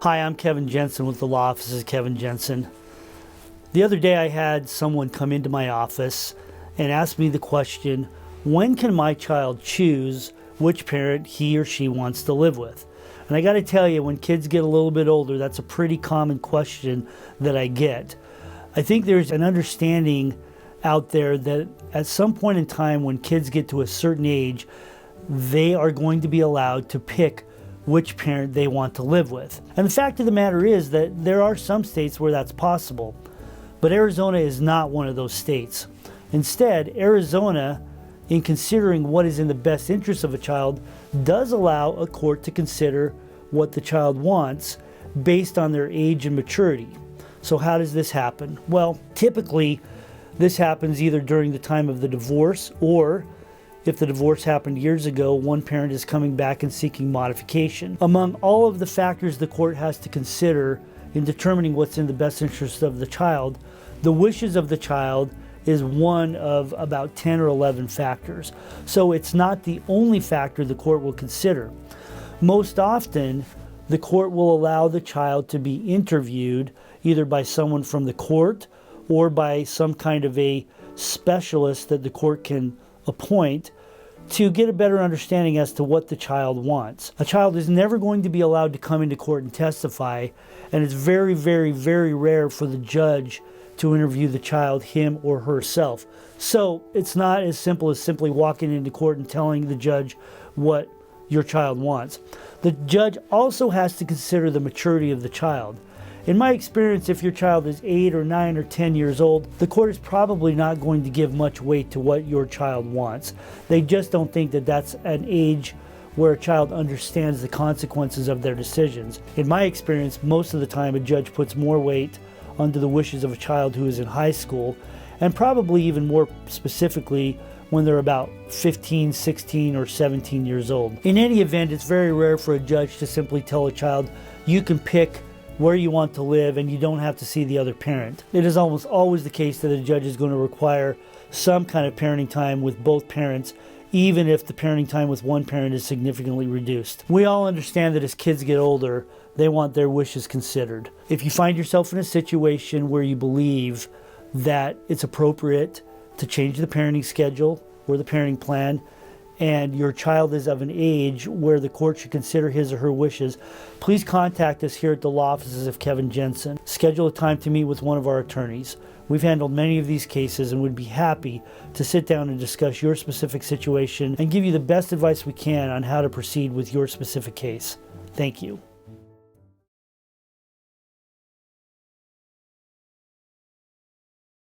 Hi, I'm Kevin Jensen with the law offices of Kevin Jensen. The other day I had someone come into my office and ask me the question, when can my child choose which parent he or she wants to live with? And I got to tell you, when kids get a little bit older, that's a pretty common question that I get. I think there's an understanding out there that at some point in time when kids get to a certain age, they are going to be allowed to pick which parent they want to live with. And the fact of the matter is that there are some states where that's possible, but Arizona is not one of those states. Instead, Arizona, in considering what is in the best interest of a child, does allow a court to consider what the child wants based on their age and maturity. So how does this happen? Well, typically this happens either during the time of the divorce, or if the divorce happened years ago, one parent is coming back and seeking modification. Among all of the factors the court has to consider in determining what's in the best interest of the child, the wishes of the child is one of about 10 or 11 factors. So it's not the only factor the court will consider. Most often, the court will allow the child to be interviewed either by someone from the court or by some kind of a specialist that the court can appoint to get a better understanding as to what the child wants. A child is never going to be allowed to come into court and testify, and it's very, very, very rare for the judge to interview the child, him or herself. So it's not as simple as simply walking into court and telling the judge what your child wants. The judge also has to consider the maturity of the child. In my experience, if your child is 8 or 9 or 10 years old, the court is probably not going to give much weight to what your child wants. They just don't think that that's an age where a child understands the consequences of their decisions. In my experience, most of the time a judge puts more weight onto the wishes of a child who is in high school, and probably even more specifically when they're about 15, 16, or 17 years old. In any event, it's very rare for a judge to simply tell a child, you can pick where you want to live and you don't have to see the other parent. It is almost always the case that a judge is going to require some kind of parenting time with both parents, even if the parenting time with one parent is significantly reduced. We all understand that as kids get older, they want their wishes considered. If you find yourself in a situation where you believe that it's appropriate to change the parenting schedule or the parenting plan, and your child is of an age where the court should consider his or her wishes, please contact us here at the law offices of Kevin Jensen. Schedule a time to meet with one of our attorneys. We've handled many of these cases and would be happy to sit down and discuss your specific situation and give you the best advice we can on how to proceed with your specific case. Thank you.